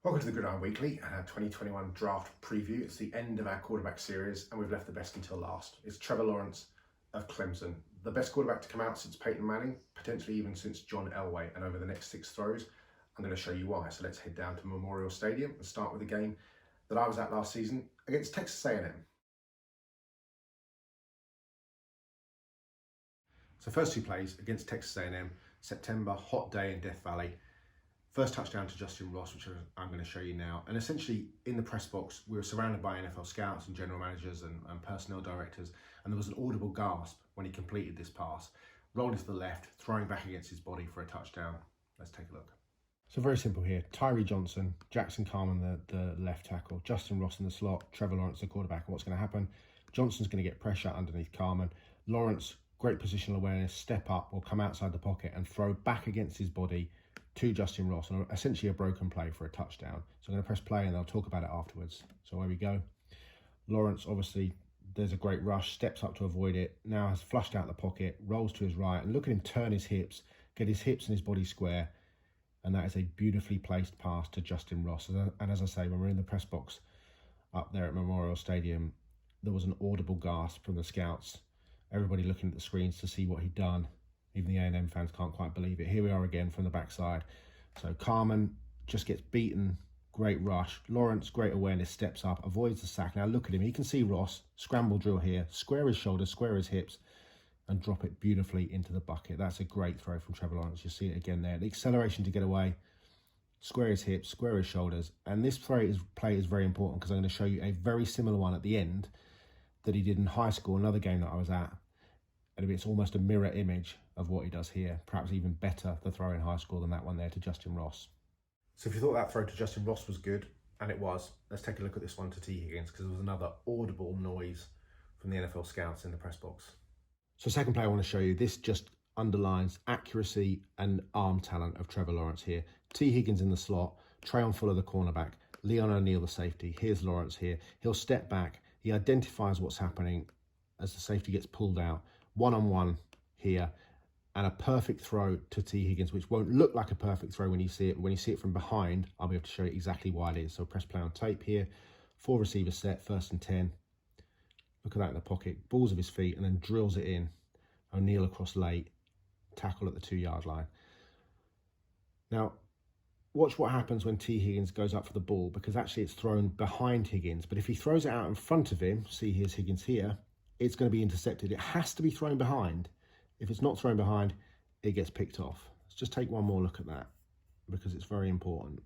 Welcome to the Gridiron Weekly and our 2021 draft preview. It's the end of our quarterback series and we've left the best until last. It's Trevor Lawrence of Clemson, the best quarterback to come out since Peyton Manning, potentially even since John Elway, and over the next 6 throws, I'm going to show you why. So let's head down to Memorial Stadium and start with a game that I was at last season against Texas A&M. So first 2 plays against Texas A&M, September, hot day in Death Valley. First touchdown to Justin Ross, which I'm going to show you now. And essentially, in the press box, we were surrounded by NFL scouts and general managers and personnel directors, and there was an audible gasp when he completed this pass. Rolled to the left, throwing back against his body for a touchdown. Let's take a look. So very simple here. Tyree Johnson, Jackson Carman, the left tackle, Justin Ross in the slot, Trevor Lawrence the quarterback. And what's going to happen? Johnson's going to get pressure underneath Carman. Lawrence, great positional awareness, step up or come outside the pocket and throw back against his body to Justin Ross, and essentially a broken play for a touchdown. So I'm going to press play and I'll talk about it afterwards. So away we go. Lawrence, obviously, there's a great rush, steps up to avoid it, now has flushed out the pocket, rolls to his right, and look at him turn his hips, get his hips and his body square, and that is a beautifully placed pass to Justin Ross. And as I say, when we're in the press box up there at Memorial Stadium, there was an audible gasp from the scouts, everybody looking at the screens to see what he'd done. Even the A&M fans can't quite believe it. Here we are again from the backside. So Carman just gets beaten, great rush. Lawrence, great awareness, steps up, avoids the sack. Now look at him, he can see Ross, scramble drill here, square his shoulders, square his hips, and drop it beautifully into the bucket. That's a great throw from Trevor Lawrence. You see it again there. The acceleration to get away, square his hips, square his shoulders. And this play is very important because I'm going to show you a very similar one at the end that he did in high school, another game that I was at. And it's almost a mirror image of what he does here. Perhaps even better, the throw in high school, than that one there to Justin Ross. So if you thought that throw to Justin Ross was good, and it was, let's take a look at this one to T. Higgins, because there was another audible noise from the NFL scouts in the press box. So second play I want to show you, this just underlines accuracy and arm talent of Trevor Lawrence here. T. Higgins in the slot, Trayon Fuller the cornerback, Leon O'Neal the safety. Here's Lawrence here. He'll step back. He identifies what's happening as the safety gets pulled out. One-on-one here, and a perfect throw to T. Higgins, which won't look like a perfect throw when you see it. But when you see it from behind, I'll be able to show you exactly why it is. So press play on tape here. 4 receivers set, 1st and 10. Look at that in the pocket. Balls of his feet and then drills it in. O'Neal across late. Tackle at the 2-yard line. Now, watch what happens when T. Higgins goes up for the ball, because actually it's thrown behind Higgins. But if he throws it out in front of him, see here's Higgins here, it's going to be intercepted. It has to be thrown behind. If it's not thrown behind, it gets picked off. Let's just take one more look at that, because it's very important.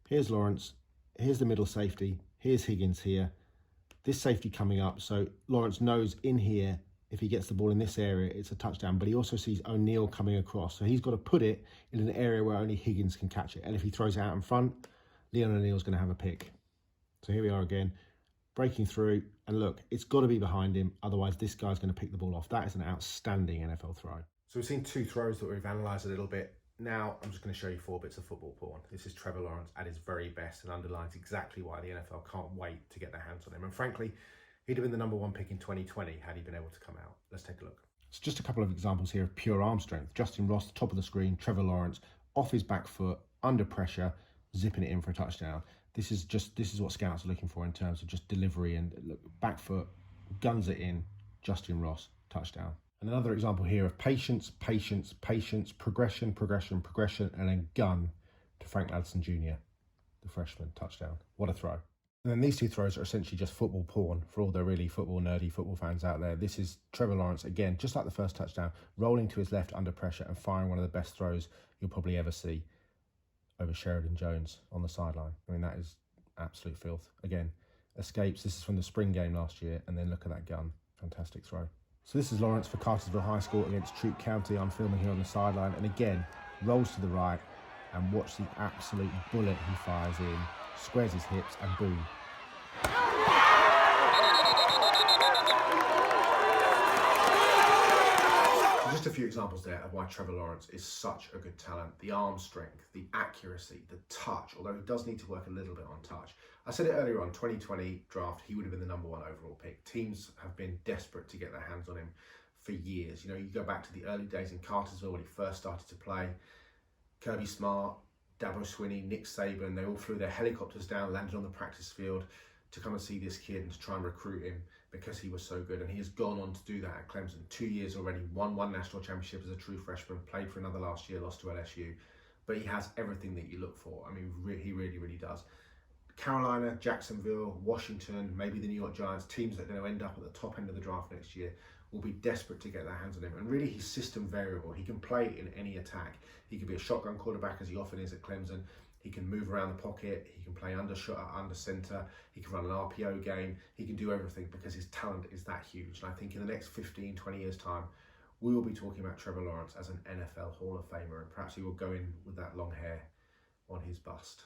Here's Lawrence. Here's the middle safety. Here's Higgins here. This safety coming up. So Lawrence knows in here, if he gets the ball in this area, it's a touchdown. But he also sees O'Neal coming across. So he's got to put it in an area where only Higgins can catch it. And if he throws it out in front, Leon O'Neal's going to have a pick. So here we are again, breaking through, and look, it's got to be behind him, otherwise this guy's going to pick the ball off. That is an outstanding NFL throw. So we've seen 2 throws that we've analysed a little bit. Now I'm just going to show you 4 bits of football porn. This is Trevor Lawrence at his very best and underlines exactly why the NFL can't wait to get their hands on him. And frankly, he'd have been the #1 pick in 2020 had he been able to come out. Let's take a look. So just a couple of examples here of pure arm strength. Justin Ross, top of the screen, Trevor Lawrence, off his back foot, under pressure, zipping it in for a touchdown. This is what scouts are looking for in terms of just delivery, and look, back foot, guns it in, Justin Ross, touchdown. And another example here of patience, patience, patience, progression, progression, progression, and then gun to Frank Ladson Jr., the freshman, touchdown. What a throw. And then these 2 throws are essentially just football porn for all the really nerdy football fans out there. This is Trevor Lawrence, again, just like the first touchdown, rolling to his left under pressure and firing one of the best throws you'll probably ever see over Sheridan Jones on the sideline. I mean, that is absolute filth. Again, escapes. This is from the spring game last year, and then look at that gun. Fantastic throw. So this is Lawrence for Cartersville High School against Troup County. I'm filming here on the sideline, and again, rolls to the right, and watch the absolute bullet he fires in, squares his hips, and boom. Just a few examples there of why Trevor Lawrence is such a good talent. The arm strength, the accuracy, the touch, although he does need to work a little bit on touch. I said it earlier on, 2020 draft, he would have been the #1 overall pick. Teams have been desperate to get their hands on him for years. You know, you go back to the early days in Cartersville when he first started to play. Kirby Smart, Dabo Swinney, Nick Saban, they all flew their helicopters down, landed on the practice field to come and see this kid and to try and recruit him because he was so good. And he has gone on to do that at Clemson. 2 years already, won one national championship as a true freshman, played for another last year, lost to LSU. But he has everything that you look for. I mean, he really, really does. Carolina, Jacksonville, Washington, maybe the New York Giants, teams that are going to end up at the top end of the draft next year, will be desperate to get their hands on him. And really, he's system variable. He can play in any attack. He can be a shotgun quarterback, as he often is at Clemson. He can move around the pocket. He can play under center. He can run an RPO game. He can do everything because his talent is that huge. And I think in the next 15, 20 years' time, we will be talking about Trevor Lawrence as an NFL Hall of Famer. And perhaps he will go in with that long hair on his bust.